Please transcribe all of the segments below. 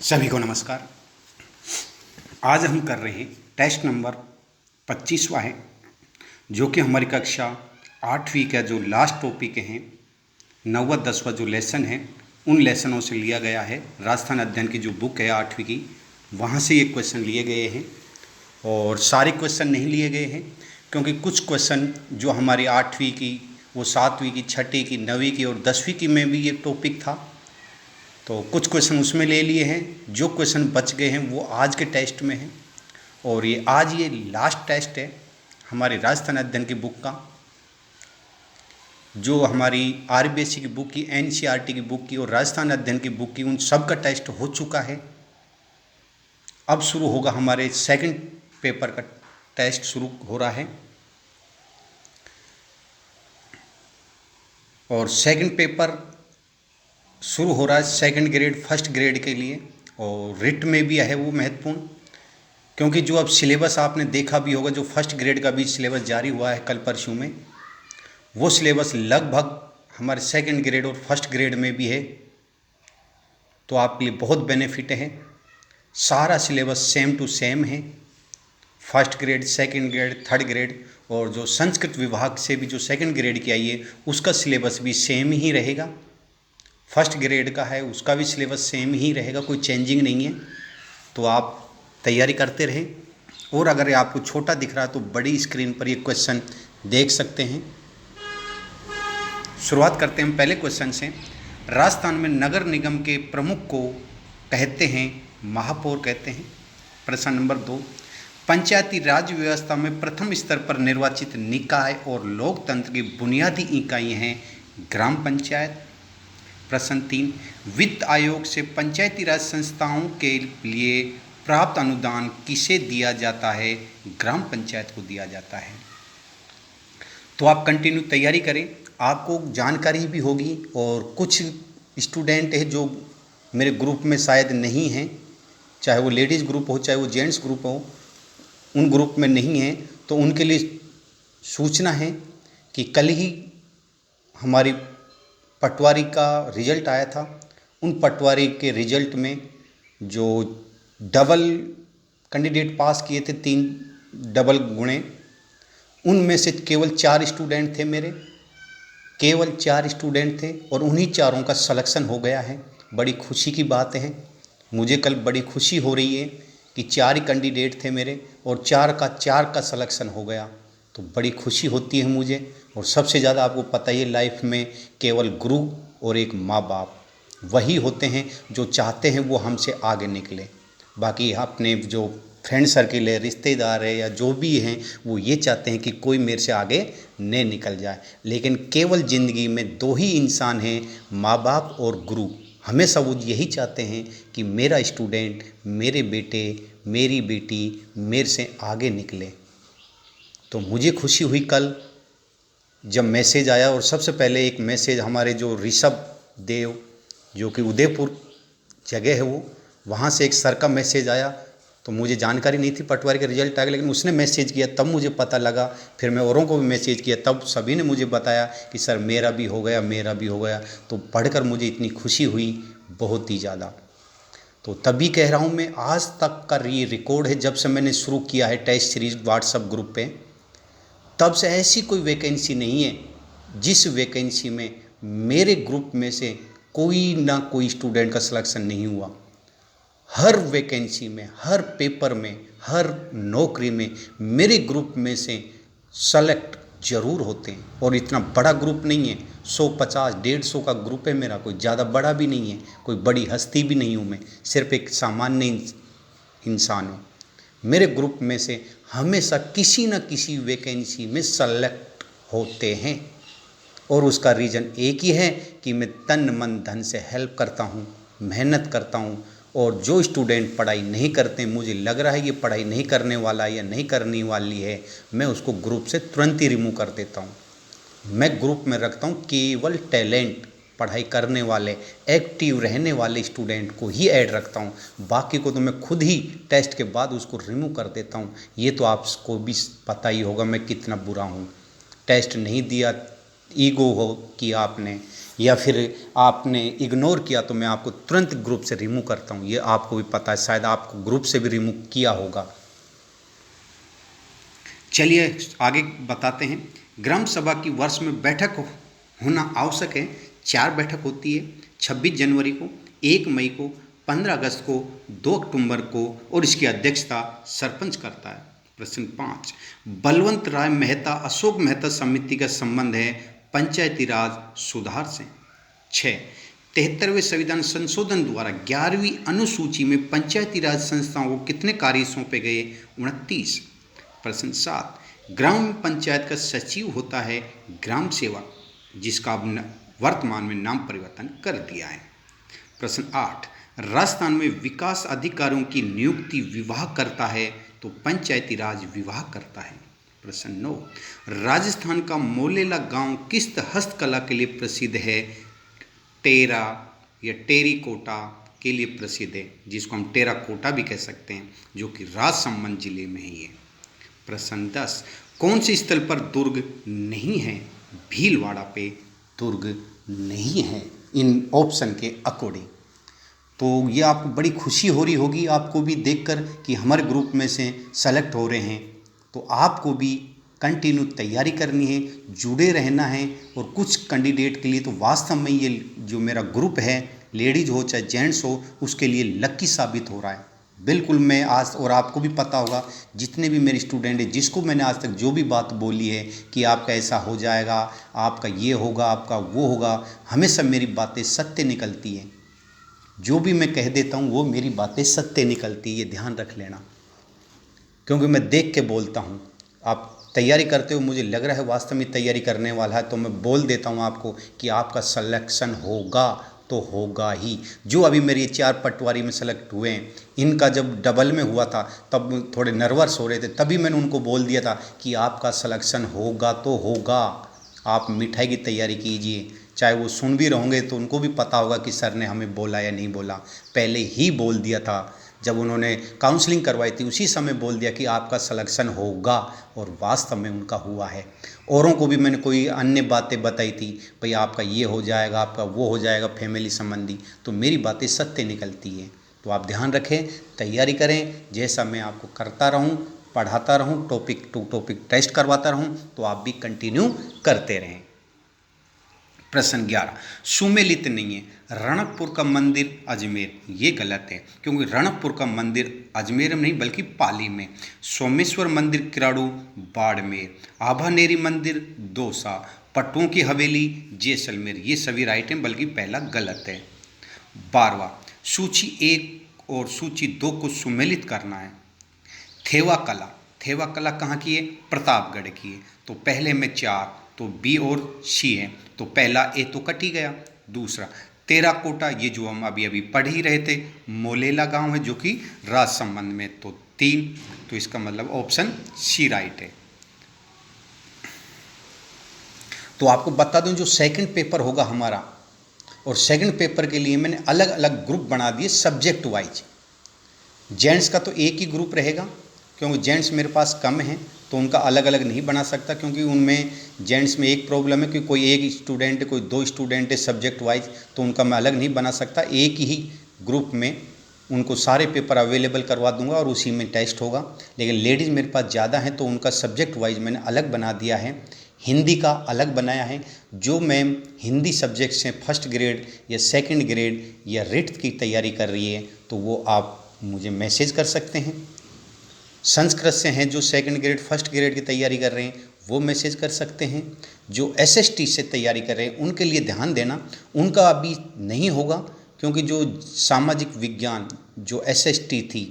सभी को नमस्कार। आज हम कर रहे हैं टेस्ट नंबर 25वां है, जो कि हमारी कक्षा 8वीं का जो लास्ट टॉपिक हैं 9वां 10वां जो लेसन है उन लेसनों से लिया गया है। राजस्थान अध्ययन की जो बुक है 8वीं की, वहाँ से ये क्वेश्चन लिए गए हैं और सारे क्वेश्चन नहीं लिए गए हैं, क्योंकि कुछ क्वेश्चन जो हमारी 8वीं की, वो 7वीं की, 6वीं की, 9वीं की और 10वीं की में भी ये टॉपिक था, तो कुछ क्वेश्चन उसमें ले लिए हैं। जो क्वेश्चन बच गए हैं वो आज के टेस्ट में हैं और ये लास्ट टेस्ट है हमारे राजस्थान अध्ययन की बुक का, जो हमारी आरबीएससी की बुक की, एनसीईआरटी की बुक की और राजस्थान अध्ययन की बुक की, उन सब का टेस्ट हो चुका है। अब शुरू होगा हमारे सेकंड पेपर का टेस्ट, शुरू हो रहा है और सेकंड पेपर शुरू हो रहा है सेकंड ग्रेड फर्स्ट ग्रेड के लिए, और रिट में भी है वो महत्वपूर्ण, क्योंकि जो अब सिलेबस आपने देखा भी होगा, जो फर्स्ट ग्रेड का भी सिलेबस जारी हुआ है कल परसों में, वो सिलेबस लगभग हमारे सेकंड ग्रेड और फर्स्ट ग्रेड में भी है, तो आपके लिए बहुत बेनिफिट है। सारा सिलेबस सेम टू सेम है, first grade, second grade, third grade, और जो संस्कृत विभाग से भी जो सेकंड ग्रेड की आई है उसका सिलेबस भी सेम ही रहेगा। फर्स्ट ग्रेड का है उसका भी सिलेबस सेम ही रहेगा, कोई चेंजिंग नहीं है। तो आप तैयारी करते रहें, और अगर ये आपको छोटा दिख रहा है तो बड़ी स्क्रीन पर ये क्वेश्चन देख सकते हैं। शुरुआत करते हैं हम पहले क्वेश्चन से। राजस्थान में नगर निगम के प्रमुख को कहते हैं महापौर कहते हैं। प्रश्न नंबर 2, पंचायती राज व्यवस्था में प्रथम स्तर पर निर्वाचित निकाय और लोकतंत्र की बुनियादी इकाई हैं ग्राम पंचायत। प्रश्न 3, वित्त आयोग से पंचायती राज संस्थाओं के लिए प्राप्त अनुदान किसे दिया जाता है? ग्राम पंचायत को दिया जाता है। तो आप कंटिन्यू तैयारी करें, आपको जानकारी भी होगी, और कुछ स्टूडेंट है जो मेरे ग्रुप में शायद नहीं हैं, चाहे वो लेडीज़ ग्रुप हो चाहे वो जेंट्स ग्रुप हो, उन ग्रुप में नहीं हैं, तो उनके लिए सूचना है कि कल ही हमारी पटवारी का रिजल्ट आया था। उन पटवारी के रिजल्ट में जो डबल कैंडिडेट पास किए थे, 3 डबल गुणे, उनमें से केवल 4 स्टूडेंट थे मेरे, केवल 4 स्टूडेंट थे, और उन्हीं चारों का सिलेक्शन हो गया है। बड़ी खुशी की बात है, मुझे कल बड़ी खुशी हो रही है कि 4 ही कैंडिडेट थे मेरे और 4 का सिलेक्शन हो गया, तो बड़ी खुशी होती है मुझे। और सबसे ज़्यादा आपको पता ही है, लाइफ में केवल गुरु और एक माँ बाप वही होते हैं जो चाहते हैं वो हमसे आगे निकले। बाकी अपने जो फ्रेंड सर्किल है, रिश्तेदार है या जो भी हैं, वो ये चाहते हैं कि कोई मेरे से आगे न निकल जाए। लेकिन केवल ज़िंदगी में 2 ही इंसान हैं, माँ बाप और गुरु। हमेशा वो यही चाहते हैं कि मेरा स्टूडेंट, मेरे बेटे, मेरी बेटी मेरे से आगे निकले। तो मुझे खुशी हुई कल जब मैसेज आया, और सबसे पहले एक मैसेज हमारे जो ऋषभ देव, जो कि उदयपुर जगह है वो, वहाँ से एक सर का मैसेज आया। तो मुझे जानकारी नहीं थी पटवारी का रिजल्ट आ गया, लेकिन उसने मैसेज किया तब मुझे पता लगा। फिर मैं औरों को भी मैसेज किया, तब सभी ने मुझे बताया कि सर मेरा भी हो गया, मेरा भी हो गया। तो पढ़कर मुझे इतनी खुशी हुई, बहुत ही ज़्यादा। तो तभी कह रहा हूँ, मैं आज तक का ये रिकॉर्ड है, जब से मैंने शुरू किया है टेस्ट सीरीज व्हाट्सएप ग्रुप पे, तब से ऐसी कोई वैकेंसी नहीं है जिस वैकेंसी में मेरे ग्रुप में से कोई ना कोई स्टूडेंट का सिलेक्शन नहीं हुआ। हर वैकेंसी में, हर पेपर में, हर नौकरी में मेरे ग्रुप में से सेलेक्ट जरूर होते हैं। और इतना बड़ा ग्रुप नहीं है, 150, 150 का ग्रुप है मेरा, कोई ज़्यादा बड़ा भी नहीं है, कोई बड़ी हस्ती भी नहीं हूँ मैं, सिर्फ एक सामान्य इंसान हूँ। मेरे ग्रुप में से हमेशा किसी न किसी वैकेंसी में सेलेक्ट होते हैं, और उसका रीज़न एक ही है कि मैं तन मन धन से हेल्प करता हूँ, मेहनत करता हूँ। और जो स्टूडेंट पढ़ाई नहीं करते, मुझे लग रहा है ये पढ़ाई नहीं करने वाला या नहीं करने वाली है, मैं उसको ग्रुप से तुरंत ही रिमूव कर देता हूँ। मैं ग्रुप में रखता हूँ केवल टैलेंट, पढ़ाई करने वाले, एक्टिव रहने वाले स्टूडेंट को ही ऐड रखता हूँ। बाकी को तो मैं खुद ही टेस्ट के बाद उसको रिमूव कर देता हूँ। ये तो आपको भी पता ही होगा मैं कितना बुरा हूँ। टेस्ट नहीं दिया ईगो हो कि आपने, या फिर आपने इग्नोर किया तो मैं आपको तुरंत ग्रुप से रिमूव करता हूँ। ये आपको भी पता है, शायद आपको ग्रुप से भी रिमूव किया होगा। चलिए आगे बताते हैं। ग्राम सभा की वर्ष में बैठक होना आवश्यक है। 4 बैठक होती है, 26 जनवरी को, 1 मई को, 15 अगस्त को, 2 अक्टूबर को, और इसकी अध्यक्षता सरपंच करता है। प्रश्न 5, बलवंत राय मेहता अशोक मेहता समिति का संबंध है पंचायती राज सुधार से। 6, 73वें संविधान संशोधन द्वारा 11वीं अनुसूची में पंचायती राज संस्थाओं को कितने कार्य सौंपे गए? 29। प्रश्न 7, ग्राम पंचायत का सचिव होता है ग्राम सेवक, जिसका अब वर्तमान में नाम परिवर्तन कर दिया है। प्रश्न 8, राजस्थान में विकास अधिकारियों की नियुक्ति विभाग करता है तो पंचायती राज विभाग करता है। प्रश्न 9, राजस्थान का मोलेला गांव किस हस्तकला के लिए प्रसिद्ध है? टेरा या टेरीकोटा के लिए प्रसिद्ध है, जिसको हम टेराकोटा भी कह सकते हैं, जो कि राजसमंद जिले में ही है। प्रश्न 10, कौन से स्थल पर दुर्ग नहीं है? भीलवाड़ा पे दुर्ग नहीं है इन ऑप्शन के अकॉर्डिंग। तो ये आपको बड़ी खुशी हो रही होगी आपको भी देखकर कि हमारे ग्रुप में से सेलेक्ट हो रहे हैं। तो आपको भी कंटिन्यू तैयारी करनी है, जुड़े रहना है। और कुछ कैंडिडेट के लिए तो वास्तव में ये जो मेरा ग्रुप है, लेडीज़ हो चाहे जेंट्स हो, उसके लिए लकी साबित हो रहा है। बिल्कुल मैं आज, और आपको भी पता होगा जितने भी मेरे स्टूडेंट हैं, जिसको मैंने आज तक जो भी बात बोली है कि आपका ऐसा हो जाएगा, आपका ये होगा, आपका वो होगा, हमेशा मेरी बातें सत्य निकलती हैं। जो भी मैं कह देता हूँ वो मेरी बातें सत्य निकलती है, ये ध्यान रख लेना, क्योंकि मैं देख के बोलता हूँ। आप तैयारी करते हो, मुझे लग रहा है वास्तव में तैयारी करने वाला है, तो मैं बोल देता हूँ आपको कि आपका सिलेक्शन होगा तो होगा ही। जो अभी मेरी 4 पटवारी में सेलेक्ट हुए हैं, इनका जब डबल में हुआ था तब थोड़े नर्वस हो रहे थे, तभी मैंने उनको बोल दिया था कि आपका सिलेक्शन होगा तो होगा। आप मिठाई की तैयारी कीजिए, चाहे वो सुन भी रहोगे तो उनको भी पता होगा कि सर ने हमें बोला या नहीं बोला। पहले ही बोल दिया था, जब उन्होंने काउंसलिंग करवाई थी उसी समय बोल दिया कि आपका सिलेक्शन होगा, और वास्तव में उनका हुआ है। औरों को भी मैंने कोई अन्य बातें बताई थी, भाई आपका ये हो जाएगा, आपका वो हो जाएगा फैमिली संबंधी, तो मेरी बातें सत्य निकलती हैं। तो आप ध्यान रखें, तैयारी करें, जैसा मैं आपको करता रहूं, पढ़ाता रहूं, टॉपिक टू टॉपिक टेस्ट करवाता रहूं, तो आप भी कंटिन्यू करते रहें। प्रश्न 11, सुमेलित नहीं है, रणकपुर का मंदिर अजमेर, ये गलत है, क्योंकि रणकपुर का मंदिर अजमेर में नहीं बल्कि पाली में, सोमेश्वर मंदिर किराड़ू बाड़मेर, आभानेरी मंदिर दौसा, पट्टुओं की हवेली जैसलमेर, ये सभी राइट हैं, बल्कि पहला गलत है। 12वां, सूची 1 और सूची 2 को सुमेलित करना है। थेवा कला, थेवा कला कहाँ की है? प्रतापगढ़ की है। तो पहले में 4, तो बी और सी है, तो पहला ए तो कट ही गया। दूसरा टेराकोटा, ये जो हम अभी अभी पढ़ ही रहे थे, मोलेला गांव है जो कि राजसमंद में, तो 3, तो इसका मतलब ऑप्शन सी राइट है। तो आपको बता दूं, जो सेकंड पेपर होगा हमारा, और सेकंड पेपर के लिए मैंने अलग अलग ग्रुप बना दिए सब्जेक्ट वाइज। जेंट्स का तो एक ही ग्रुप रहेगा, क्योंकि जेंट्स मेरे पास कम हैं, तो उनका अलग अलग नहीं बना सकता, क्योंकि उनमें जेंट्स में एक प्रॉब्लम है कि कोई एक स्टूडेंट है, कोई 2 स्टूडेंट है सब्जेक्ट वाइज, तो उनका मैं अलग नहीं बना सकता। एक ही ग्रुप में उनको सारे पेपर अवेलेबल करवा दूंगा और उसी में टेस्ट होगा। लेकिन लेडीज़ मेरे पास ज़्यादा हैं, तो उनका सब्जेक्ट वाइज मैंने अलग बना दिया है। हिंदी का अलग बनाया है। जो मैम हिंदी सब्जेक्ट से फर्स्ट ग्रेड या सेकंड ग्रेड या रिट की तैयारी कर रही है, तो वो आप मुझे मैसेज कर सकते हैं। संस्कृत से हैं जो सेकंड ग्रेड फर्स्ट ग्रेड की तैयारी कर रहे हैं, वो मैसेज कर सकते हैं। जो एसएसटी से तैयारी कर रहे हैं उनके लिए ध्यान देना, उनका अभी नहीं होगा, क्योंकि जो सामाजिक विज्ञान जो एसएसटी थी,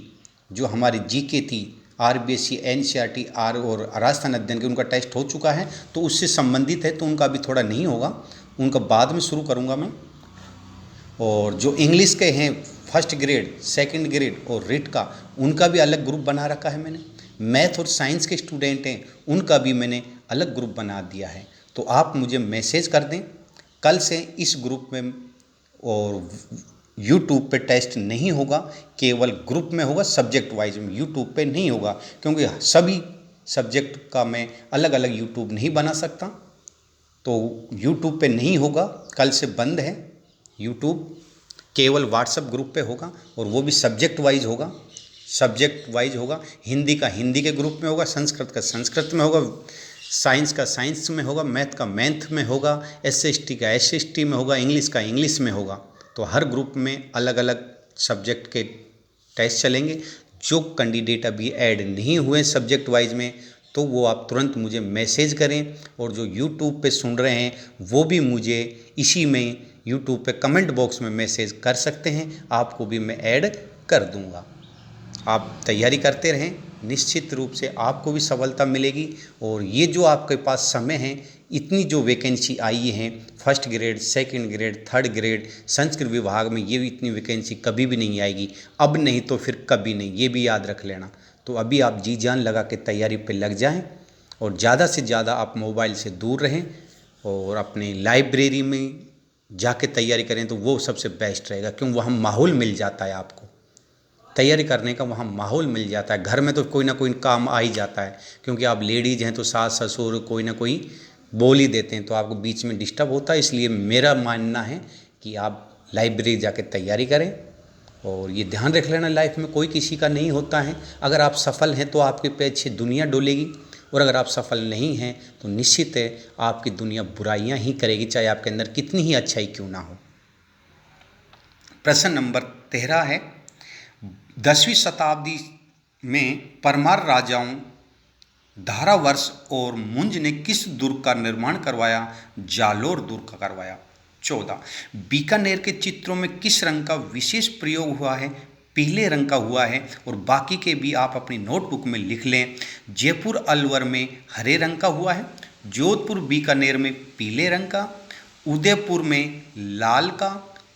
जो हमारी जीके थी, आरबीएससी एनसीईआरटी आर और राजस्थान अध्ययन के, उनका टेस्ट हो चुका है, तो उससे संबंधित है, तो उनका अभी थोड़ा नहीं होगा, उनका बाद में शुरू करूँगा मैं। और जो इंग्लिश के हैं फर्स्ट ग्रेड सेकंड ग्रेड और रिट का, उनका भी अलग ग्रुप बना रखा है मैंने। मैथ और साइंस के स्टूडेंट हैं, उनका भी मैंने अलग ग्रुप बना दिया है। तो आप मुझे मैसेज कर दें, कल से इस ग्रुप में और यूट्यूब पे टेस्ट नहीं होगा, केवल ग्रुप में होगा, सब्जेक्ट वाइज में, यूट्यूब पे नहीं होगा, क्योंकि सभी सब्जेक्ट का मैं अलग अलग यूट्यूब नहीं बना सकता। तो यूट्यूब पे नहीं होगा, कल से बंद है यूट्यूब, केवल व्हाट्सएप ग्रुप पे होगा और वो भी सब्जेक्ट वाइज होगा। हिंदी का हिंदी के ग्रुप में होगा, संस्कृत का संस्कृत में होगा, साइंस का साइंस में होगा, मैथ का मैथ में होगा, SST का SST में होगा, इंग्लिश का इंग्लिश में होगा। तो हर ग्रुप में अलग अलग सब्जेक्ट के टेस्ट चलेंगे। जो कैंडिडेट अभी ऐड नहीं हुए सब्जेक्ट वाइज में, तो वो आप तुरंत मुझे मैसेज करें, और जो यूट्यूब पे सुन रहे हैं वो भी मुझे इसी में यूट्यूब पे कमेंट बॉक्स में मैसेज कर सकते हैं, आपको भी मैं ऐड कर दूंगा। आप तैयारी करते रहें, निश्चित रूप से आपको भी सफलता मिलेगी। और ये जो आपके पास समय है, इतनी जो वैकेंसी आई हैं, first grade, second grade, third grade, Sanskrit विभाग में, ये इतनी वैकेंसी कभी भी नहीं आएगी, अब नहीं तो फिर कभी नहीं, ये भी याद रख लेना। तो अभी आप जी जान लगा के तैयारी पे लग जाएं, और ज़्यादा से ज़्यादा आप मोबाइल से दूर रहें और अपने लाइब्रेरी में जाके तैयारी करें, तो वो सबसे बेस्ट रहेगा, क्यों वहाँ माहौल मिल जाता है, आपको तैयारी करने का वहाँ माहौल मिल जाता है। घर में तो कोई ना कोई काम आ ही जाता है, क्योंकि आप लेडीज़ हैं तो सास ससुर कोई ना कोई बोल ही देते हैं, तो आपको बीच में डिस्टर्ब होता है। इसलिए मेरा मानना है कि आप लाइब्रेरी जाके तैयारी करें, और ये ध्यान रख लेना, लाइफ में कोई किसी का नहीं होता है। अगर आप सफल हैं तो आपके पीछे दुनिया डोलेगी, और अगर आप सफल नहीं हैं तो निश्चित है आपकी दुनिया बुराइयां ही करेगी, चाहे आपके अंदर कितनी ही अच्छाई क्यों ना हो। प्रश्न नंबर 13 है, 10वीं शताब्दी में परमार राजाओं धारावर्ष और मुंज ने किस दुर्ग का निर्माण करवाया? जालोर दुर्ग का करवाया। 14, बीकानेर के चित्रों में किस रंग का विशेष प्रयोग हुआ है? पीले रंग का हुआ है, और बाकी के भी आप अपनी नोटबुक में लिख लें। जयपुर अलवर में हरे रंग का हुआ है, जोधपुर बीकानेर में पीले रंग का, उदयपुर में लाल का,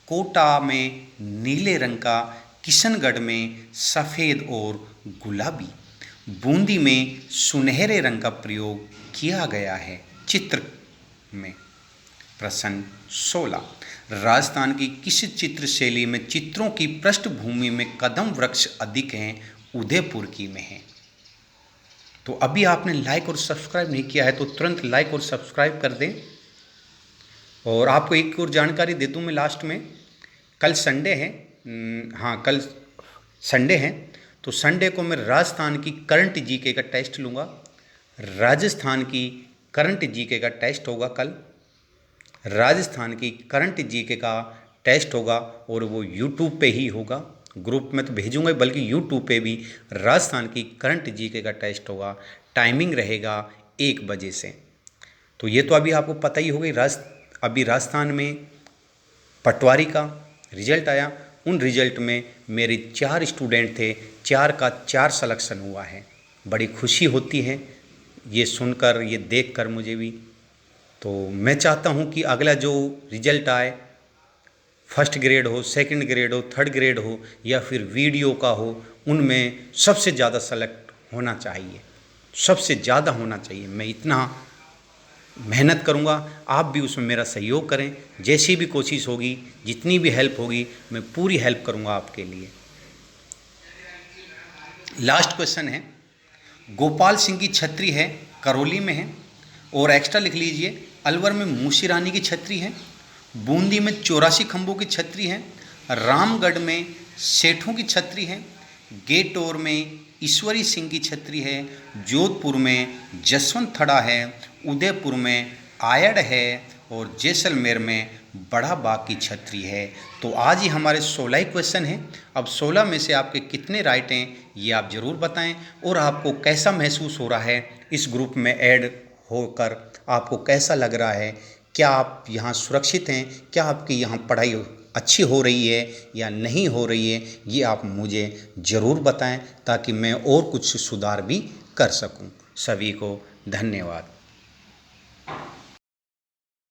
कोटा में नीले रंग का, किशनगढ़ में सफ़ेद और गुलाबी, बूंदी में सुनहरे रंग का प्रयोग किया गया है चित्र में। प्रश्न 16, राजस्थान की किस चित्र शैली में चित्रों की पृष्ठभूमि में कदम वृक्ष अधिक हैं? उदयपुर की में है। तो अभी आपने लाइक और सब्सक्राइब नहीं किया है तो तुरंत लाइक और सब्सक्राइब कर दें। और आपको एक और जानकारी दे दूं मैं लास्ट में, कल संडे है, हाँ कल संडे है, तो संडे को मैं राजस्थान की करंट जीके का टेस्ट लूँगा। राजस्थान की करंट जीके का टेस्ट होगा कल, राजस्थान की करंट जीके का टेस्ट होगा, और वो यूट्यूब पे ही होगा। ग्रुप में तो भेजूंगा, बल्कि यूट्यूब पे भी राजस्थान की करंट जीके का टेस्ट होगा। टाइमिंग रहेगा 1 बजे से। तो ये तो अभी आपको पता ही होगा। अभी राजस्थान में पटवारी का रिजल्ट आया, उन रिजल्ट में मेरे 4 स्टूडेंट थे, 4 का 4 सलेक्शन हुआ है। बड़ी खुशी होती है ये सुनकर, ये देखकर मुझे भी। तो मैं चाहता हूँ कि अगला जो रिजल्ट आए, फर्स्ट ग्रेड हो, सेकंड ग्रेड हो, थर्ड ग्रेड हो, या फिर वीडियो का हो, उनमें सबसे ज़्यादा सेलेक्ट होना चाहिए, सबसे ज़्यादा होना चाहिए। मैं इतना मेहनत करूँगा, आप भी उसमें मेरा सहयोग करें। जैसी भी कोशिश होगी, जितनी भी हेल्प होगी, मैं पूरी हेल्प करूँगा आपके लिए। लास्ट क्वेश्चन है, गोपाल सिंह की छतरी है, करौली में है, और एक्स्ट्रा लिख लीजिए, अलवर में मूसी रानी की छतरी है, बूंदी में 84 खंभों की छतरी है, रामगढ़ में सेठों की छतरी है, गेटोर में ईश्वरी सिंह की छतरी है, जोधपुर में जसवंत थड़ा है, उदयपुर में आयड़ है, और जैसलमेर में बड़ा बाग की छतरी है। तो आज ही हमारे 16 ही क्वेश्चन हैं। अब 16 में से आपके कितने राइट हैं ये आप ज़रूर बताएं, और आपको कैसा महसूस हो रहा है इस ग्रुप में ऐड होकर, आपको कैसा लग रहा है, क्या आप यहाँ सुरक्षित हैं, क्या आपकी यहाँ पढ़ाई अच्छी हो रही है या नहीं हो रही है, ये आप मुझे ज़रूर बताएं, ताकि मैं और कुछ सुधार भी कर सकूं। सभी को धन्यवाद।